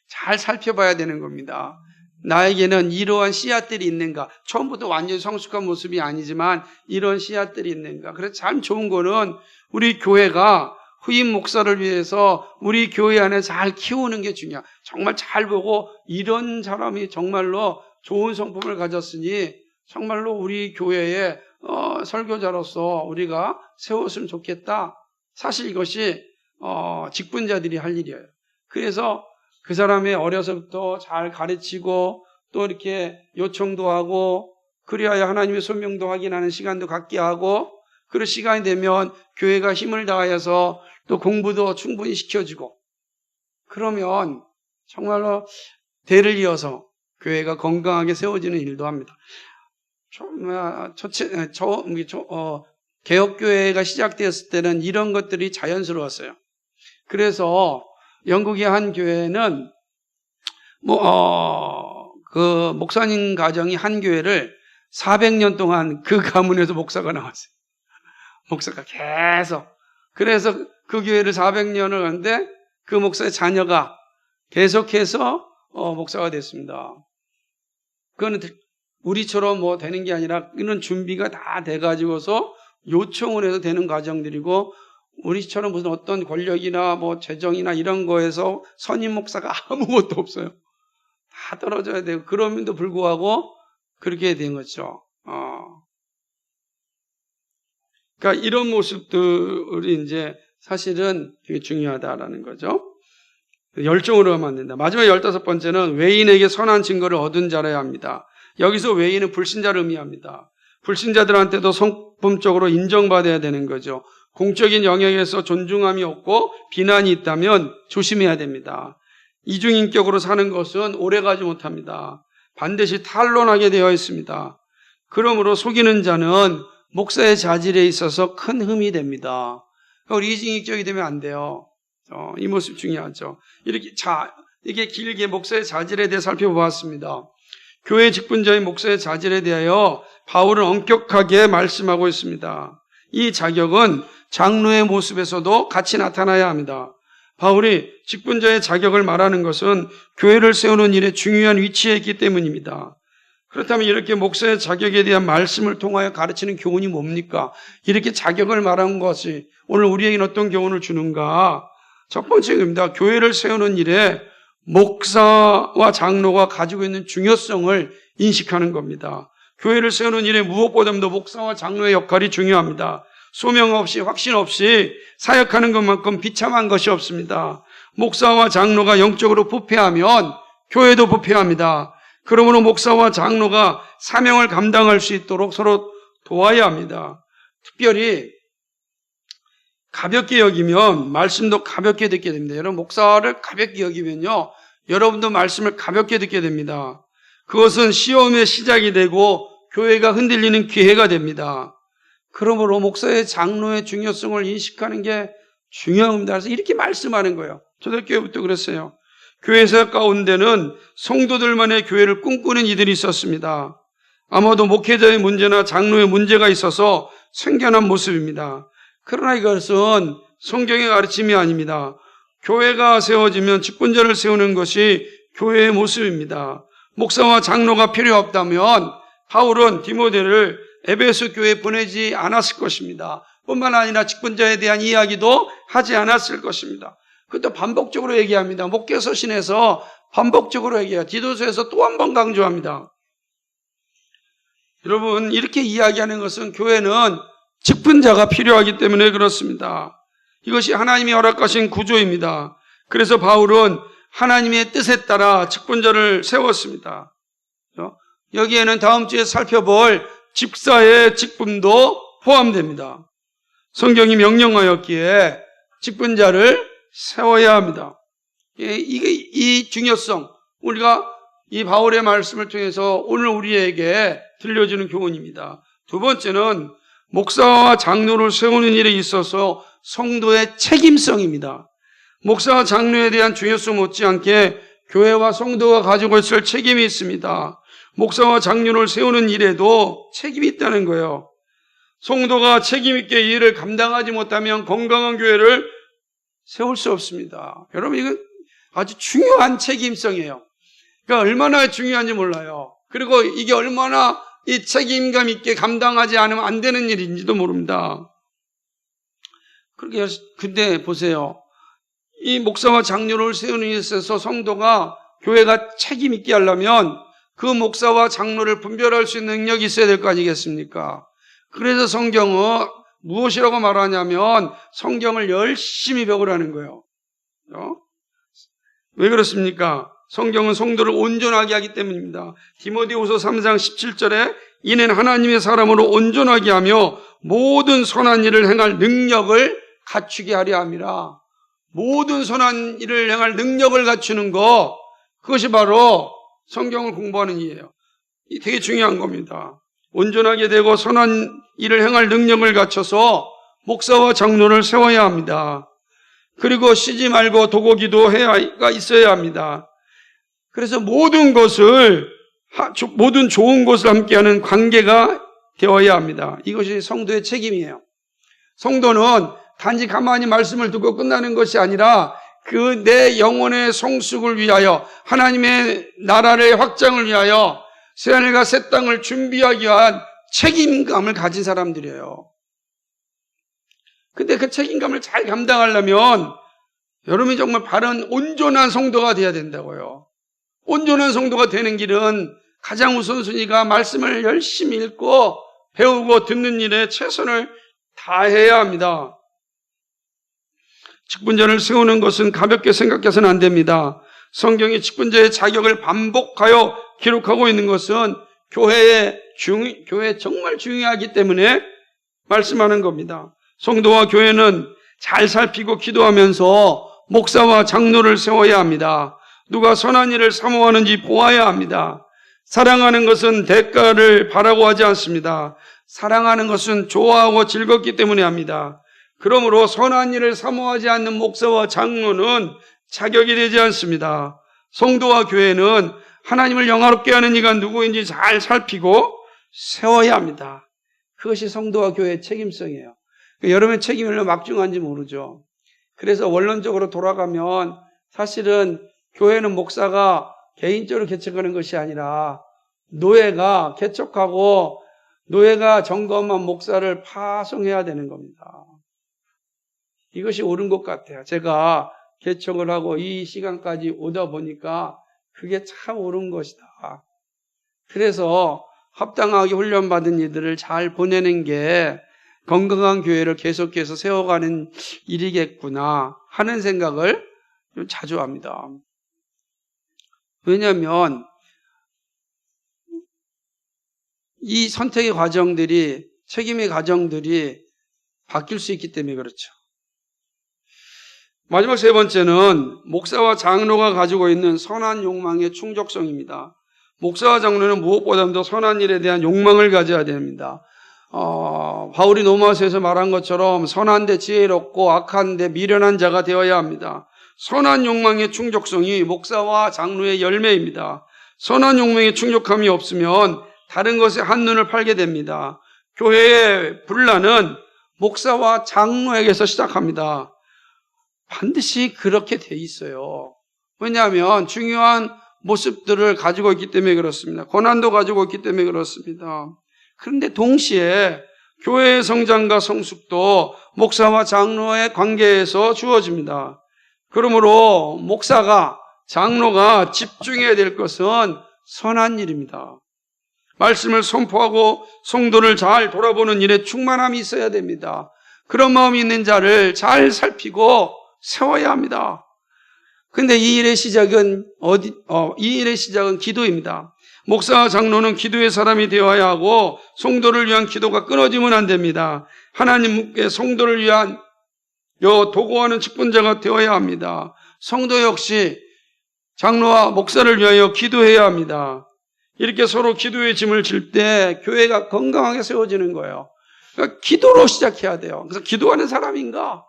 잘 살펴봐야 되는 겁니다. 나에게는 이러한 씨앗들이 있는가? 처음부터 완전히 성숙한 모습이 아니지만 이런 씨앗들이 있는가? 그래서 참 좋은 거는 우리 교회가 후임 목사를 위해서 우리 교회 안에 잘 키우는 게 중요해요. 정말 잘 보고 이런 사람이 정말로 좋은 성품을 가졌으니 정말로 우리 교회의 설교자로서 우리가 세웠으면 좋겠다. 사실 이것이 직분자들이 할 일이에요. 그래서 그 사람이 어려서부터 잘 가르치고 또 이렇게 요청도 하고 그리하여 하나님의 소명도 확인하는 시간도 갖게 하고 그런 시간이 되면 교회가 힘을 다해서 또 공부도 충분히 시켜주고 그러면 정말로 대를 이어서 교회가 건강하게 세워지는 일도 합니다. 개혁교회가 시작되었을 때는 이런 것들이 자연스러웠어요. 그래서 영국의 한 교회는 그 목사님 가정이 한 교회를 400년 동안 그 가문에서 목사가 나왔어요. 목사가 계속. 그래서 그 교회를 400년을 하는데 그 목사의 자녀가 계속해서 목사가 됐습니다. 그거는 우리처럼 뭐 되는 게 아니라 이런 준비가 다 돼가지고서 요청을 해서 되는 과정들이고, 우리처럼 무슨 어떤 권력이나 뭐 재정이나 이런 거에서 선임 목사가 아무것도 없어요. 다 떨어져야 되고, 그럼에도 불구하고 그렇게 된 거죠. 그러니까 이런 모습들이 이제 사실은 되게 중요하다라는 거죠. 열정으로 하면 안 된다. 마지막 15번째는 외인에게 선한 증거를 얻은 자라야 합니다. 여기서 외인은 불신자를 의미합니다. 불신자들한테도 성품적으로 인정받아야 되는 거죠. 공적인 영역에서 존중함이 없고 비난이 있다면 조심해야 됩니다. 이중인격으로 사는 것은 오래가지 못합니다. 반드시 탄론하게 되어 있습니다. 그러므로 속이는 자는 목사의 자질에 있어서 큰 흠이 됩니다. 우리 이중인격이 되면 안 돼요. 이 모습 중요하죠. 이게 길게 목사의 자질에 대해 살펴보았습니다. 교회 직분자인 목사의 자질에 대하여 바울은 엄격하게 말씀하고 있습니다. 이 자격은 장로의 모습에서도 같이 나타나야 합니다. 바울이 직분자의 자격을 말하는 것은 교회를 세우는 일에 중요한 위치에 있기 때문입니다. 그렇다면 이렇게 목사의 자격에 대한 말씀을 통하여 가르치는 교훈이 뭡니까? 이렇게 자격을 말한 것이 오늘 우리에게는 어떤 교훈을 주는가? 첫 번째입니다. 교회를 세우는 일에 목사와 장로가 가지고 있는 중요성을 인식하는 겁니다. 교회를 세우는 일에 무엇보다도 목사와 장로의 역할이 중요합니다. 소명 없이 확신 없이 사역하는 것만큼 비참한 것이 없습니다. 목사와 장로가 영적으로 부패하면 교회도 부패합니다. 그러므로 목사와 장로가 사명을 감당할 수 있도록 서로 도와야 합니다. 특별히 가볍게 여기면 말씀도 가볍게 듣게 됩니다. 여러분, 목사를 가볍게 여기면요, 여러분도 말씀을 가볍게 듣게 됩니다. 그것은 시험의 시작이 되고 교회가 흔들리는 기회가 됩니다. 그러므로 목사의 장로의 중요성을 인식하는 게 중요합니다. 그래서 이렇게 말씀하는 거예요. 초대교회부터 그랬어요. 교회사 가운데는 성도들만의 교회를 꿈꾸는 이들이 있었습니다. 아마도 목회자의 문제나 장로의 문제가 있어서 생겨난 모습입니다. 그러나 이것은 성경의 가르침이 아닙니다. 교회가 세워지면 직분자를 세우는 것이 교회의 모습입니다. 목사와 장로가 필요 없다면 바울은 디모데를 에베소 교회에 보내지 않았을 것입니다. 뿐만 아니라 직분자에 대한 이야기도 하지 않았을 것입니다. 그것도 반복적으로 얘기합니다. 목회서신에서 반복적으로 얘기해요. 디도서에서 또 한 번 강조합니다. 여러분, 이렇게 이야기하는 것은 교회는 직분자가 필요하기 때문에 그렇습니다. 이것이 하나님이 허락하신 구조입니다. 그래서 바울은 하나님의 뜻에 따라 직분자를 세웠습니다. 여기에는 다음 주에 살펴볼 집사의 직분도 포함됩니다. 성경이 명령하였기에 직분자를 세워야 합니다. 이 중요성, 우리가 이 바울의 말씀을 통해서 오늘 우리에게 들려주는 교훈입니다. 두 번째는 목사와 장로를 세우는 일에 있어서 성도의 책임성입니다. 목사와 장로에 대한 중요성 못지않게 교회와 성도가 가지고 있을 책임이 있습니다. 목사와 장로를 세우는 일에도 책임이 있다는 거예요. 성도가 책임 있게 이 일을 감당하지 못하면 건강한 교회를 세울 수 없습니다. 여러분, 이건 아주 중요한 책임성이에요. 그러니까 얼마나 중요한지 몰라요. 그리고 이게 얼마나 이 책임감 있게 감당하지 않으면 안 되는 일인지도 모릅니다. 근데 보세요. 이 목사와 장로를 세우는 일에 있어서 성도가 교회가 책임 있게 하려면 그 목사와 장로를 분별할 수 있는 능력이 있어야 될 거 아니겠습니까? 그래서 성경은 무엇이라고 말하냐면 성경을 열심히 배우라는 거예요. 왜 그렇습니까? 성경은 성도를 온전하게 하기 때문입니다. 디모데후서 3장 17절에 이는 하나님의 사람으로 온전하게 하며 모든 선한 일을 행할 능력을 갖추게 하려 함이라. 모든 선한 일을 행할 능력을 갖추는 것, 그것이 바로 성경을 공부하는 일이에요. 이 되게 중요한 겁니다. 온전하게 되고 선한 일을 행할 능력을 갖춰서 목사와 장로를 세워야 합니다. 그리고 쉬지 말고 도고기도 해야가 있어야 합니다. 그래서 모든 좋은 것을 함께하는 관계가 되어야 합니다. 이것이 성도의 책임이에요. 성도는 단지 가만히 말씀을 듣고 끝나는 것이 아니라 그 내 영혼의 성숙을 위하여 하나님의 나라의 확장을 위하여 새하늘과 새 땅을 준비하기 위한 책임감을 가진 사람들이에요. 근데 그 책임감을 잘 감당하려면 여러분이 정말 바른 온전한 성도가 돼야 된다고요. 온전한 성도가 되는 길은 가장 우선순위가 말씀을 열심히 읽고 배우고 듣는 일에 최선을 다해야 합니다. 직분자를 세우는 것은 가볍게 생각해서는 안 됩니다. 성경이 직분자의 자격을 반복하여 기록하고 있는 것은 교회에 정말 중요하기 때문에 말씀하는 겁니다. 성도와 교회는 잘 살피고 기도하면서 목사와 장로를 세워야 합니다. 누가 선한 일을 사모하는지 보아야 합니다. 사랑하는 것은 대가를 바라고 하지 않습니다. 사랑하는 것은 좋아하고 즐겁기 때문에 합니다. 그러므로 선한 일을 사모하지 않는 목사와 장로는 자격이 되지 않습니다. 성도와 교회는 하나님을 영화롭게 하는 이가 누구인지 잘 살피고 세워야 합니다. 그것이 성도와 교회의 책임성이에요. 여러분의 책임이 얼마나 막중한지 모르죠. 그래서 원론적으로 돌아가면 사실은 교회는 목사가 개인적으로 개척하는 것이 아니라 노예가 개척하고 노예가 점검한 목사를 파송해야 되는 겁니다. 이것이 옳은 것 같아요. 제가 개척을 하고 이 시간까지 오다 보니까 그게 참 옳은 것이다. 그래서 합당하게 훈련받은 이들을 잘 보내는 게 건강한 교회를 계속해서 세워가는 일이겠구나 하는 생각을 좀 자주 합니다. 왜냐하면 이 선택의 과정들이, 책임의 과정들이 바뀔 수 있기 때문에 그렇죠. 마지막 세 번째는 목사와 장로가 가지고 있는 선한 욕망의 충족성입니다. 목사와 장로는 무엇보다도 선한 일에 대한 욕망을 가져야 됩니다. 바울이 로마서에서 말한 것처럼 선한데 지혜롭고 악한데 미련한 자가 되어야 합니다. 선한 욕망의 충족성이 목사와 장로의 열매입니다. 선한 욕망의 충족함이 없으면 다른 것에 한눈을 팔게 됩니다. 교회의 분란은 목사와 장로에게서 시작합니다. 반드시 그렇게 돼 있어요. 왜냐하면 중요한 모습들을 가지고 있기 때문에 그렇습니다. 고난도 가지고 있기 때문에 그렇습니다. 그런데 동시에 교회의 성장과 성숙도 목사와 장로의 관계에서 주어집니다. 그러므로 목사가, 장로가 집중해야 될 것은 선한 일입니다. 말씀을 선포하고 성도를 잘 돌아보는 일에 충만함이 있어야 됩니다. 그런 마음이 있는 자를 잘 살피고 세워야 합니다. 그런데 이 일의 시작은 이 일의 시작은 기도입니다. 목사와 장로는 기도의 사람이 되어야 하고 성도를 위한 기도가 끊어지면 안 됩니다. 하나님께 성도를 위한 도구하는 직분자가 되어야 합니다. 성도 역시 장로와 목사를 위하여 기도해야 합니다. 이렇게 서로 기도의 짐을 질 때 교회가 건강하게 세워지는 거예요. 그러니까 기도로 시작해야 돼요. 그래서 기도하는 사람인가?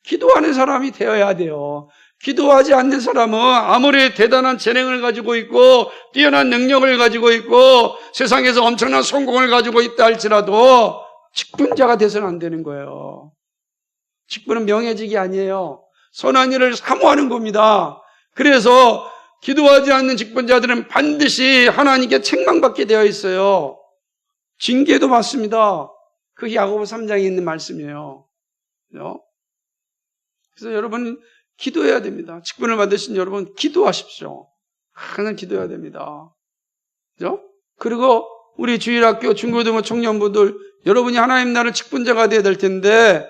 기도하는 사람이 되어야 돼요. 기도하지 않는 사람은 아무리 대단한 재능을 가지고 있고 뛰어난 능력을 가지고 있고 세상에서 엄청난 성공을 가지고 있다 할지라도 직분자가 돼서는 안 되는 거예요. 직분은 명예직이 아니에요. 선한 일을 사모하는 겁니다. 그래서 기도하지 않는 직분자들은 반드시 하나님께 책망받게 되어 있어요. 징계도 받습니다. 그게 야고보 3장에 있는 말씀이에요. 그래서 여러분 기도해야 됩니다. 직분을 받으신 여러분 기도하십시오. 항상 기도해야 됩니다. 그죠? 그리고 우리 주일학교 중고등부 청년부들 여러분이 하나님 나라의 직분자가 되어야 될 텐데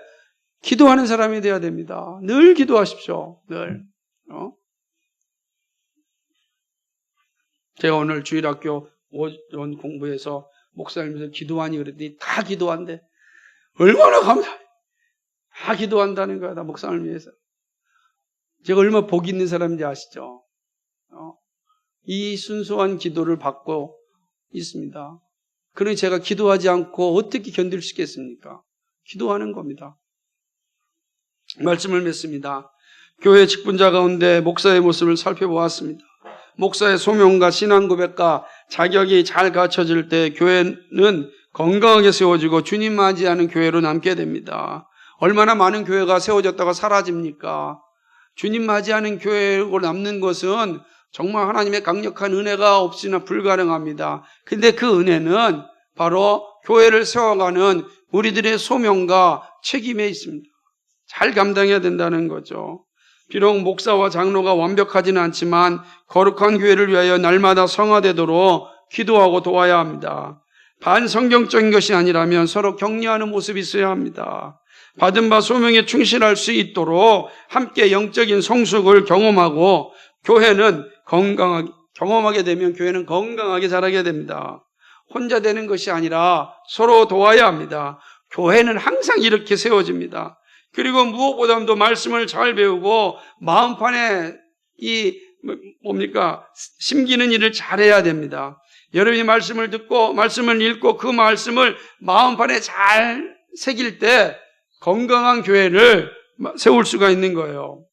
기도하는 사람이 되어야 됩니다. 늘 기도하십시오. 늘. 제가 오늘 주일학교 오전 공부에서 목사님께서 기도하니 그랬더니 다 기도한대. 얼마나 감사해. 다 기도한다는 거야. 나 목사님을 위해서. 제가 얼마나 복이 있는 사람인지 아시죠? 이 순수한 기도를 받고 있습니다. 그러니 제가 기도하지 않고 어떻게 견딜 수 있겠습니까? 기도하는 겁니다. 말씀을 맺습니다. 교회 직분자 가운데 목사의 모습을 살펴보았습니다. 목사의 소명과 신앙 고백과 자격이 잘 갖춰질 때 교회는 건강하게 세워지고 주님 맞이하는 교회로 남게 됩니다. 얼마나 많은 교회가 세워졌다가 사라집니까? 주님 맞이하는 교회로 남는 것은 정말 하나님의 강력한 은혜가 없이나 불가능합니다. 근데 그 은혜는 바로 교회를 세워가는 우리들의 소명과 책임에 있습니다. 잘 감당해야 된다는 거죠. 비록 목사와 장로가 완벽하지는 않지만 거룩한 교회를 위하여 날마다 성화되도록 기도하고 도와야 합니다. 반성경적인 것이 아니라면 서로 격려하는 모습이 있어야 합니다. 받은 바 소명에 충실할 수 있도록 함께 영적인 성숙을 경험하고 교회는 경험하게 되면 교회는 건강하게 자라게 됩니다. 혼자 되는 것이 아니라 서로 도와야 합니다. 교회는 항상 이렇게 세워집니다. 그리고 무엇보다도 말씀을 잘 배우고 마음판에 심기는 일을 잘해야 됩니다. 여러분이 말씀을 듣고 말씀을 읽고 그 말씀을 마음판에 잘 새길 때 건강한 교회를 세울 수가 있는 거예요.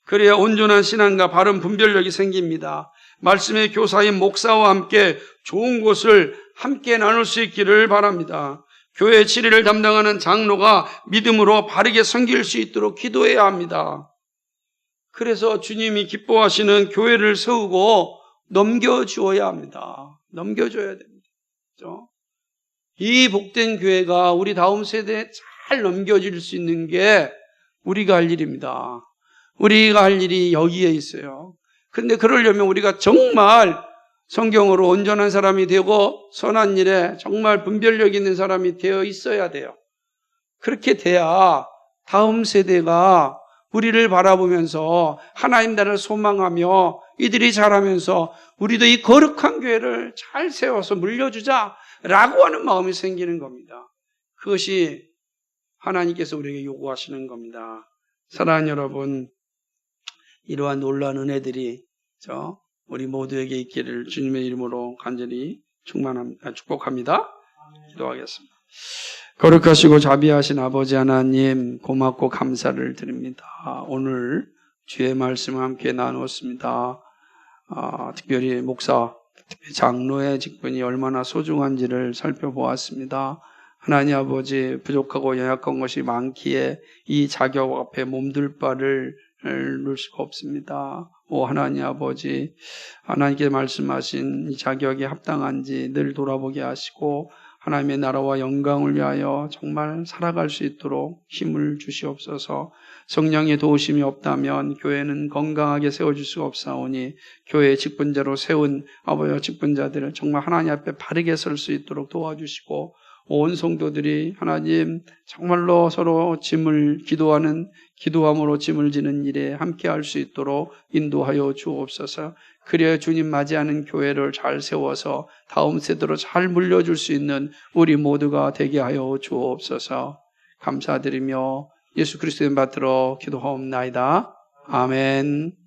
그래야 온전한 신앙과 바른 분별력이 생깁니다. 말씀의 교사인 목사와 함께 좋은 것을 함께 나눌 수 있기를 바랍니다. 교회 치리를 담당하는 장로가 믿음으로 바르게 섬길 수 있도록 기도해야 합니다. 그래서 주님이 기뻐하시는 교회를 세우고 넘겨주어야 합니다. 넘겨줘야 됩니다. 그렇죠? 이 복된 교회가 우리 다음 세대에 잘 넘겨질 수 있는 게 우리가 할 일입니다. 우리가 할 일이 여기에 있어요. 그런데 그러려면 우리가 정말 성경으로 온전한 사람이 되고 선한 일에 정말 분별력 있는 사람이 되어 있어야 돼요. 그렇게 돼야 다음 세대가 우리를 바라보면서 하나님 나라를 소망하며 이들이 자라면서 우리도 이 거룩한 교회를 잘 세워서 물려주자라고 하는 마음이 생기는 겁니다. 그것이 하나님께서 우리에게 요구하시는 겁니다. 사랑하는 여러분, 이러한 놀라운 은혜들이 우리 모두에게 있기를 주님의 이름으로 간절히 축복합니다. 기도하겠습니다. 거룩하시고 자비하신 아버지 하나님, 고맙고 감사를 드립니다. 오늘 주의 말씀을 함께 나누었습니다. 특별히 목사, 특별히 장로의 직분이 얼마나 소중한지를 살펴보았습니다. 하나님 아버지, 부족하고 연약한 것이 많기에 이 자격 앞에 몸둘 바를 놓을 수가 없습니다. 오 하나님 아버지, 하나님께 말씀하신 이 자격에 합당한지 늘 돌아보게 하시고 하나님의 나라와 영광을 위하여 정말 살아갈 수 있도록 힘을 주시옵소서. 성령의 도우심이 없다면 교회는 건강하게 세워질 수가 없사오니 교회의 직분자로 세운 아버지와 직분자들을 정말 하나님 앞에 바르게 설 수 있도록 도와주시고 온 성도들이 하나님 정말로 서로 기도함으로 짐을 지는 일에 함께 할 수 있도록 인도하여 주옵소서. 그래야 주님 맞이하는 교회를 잘 세워서 다음 세대로 잘 물려줄 수 있는 우리 모두가 되게 하여 주옵소서. 감사드리며 예수 그리스도의 이름 받들어 기도하옵나이다. 아멘.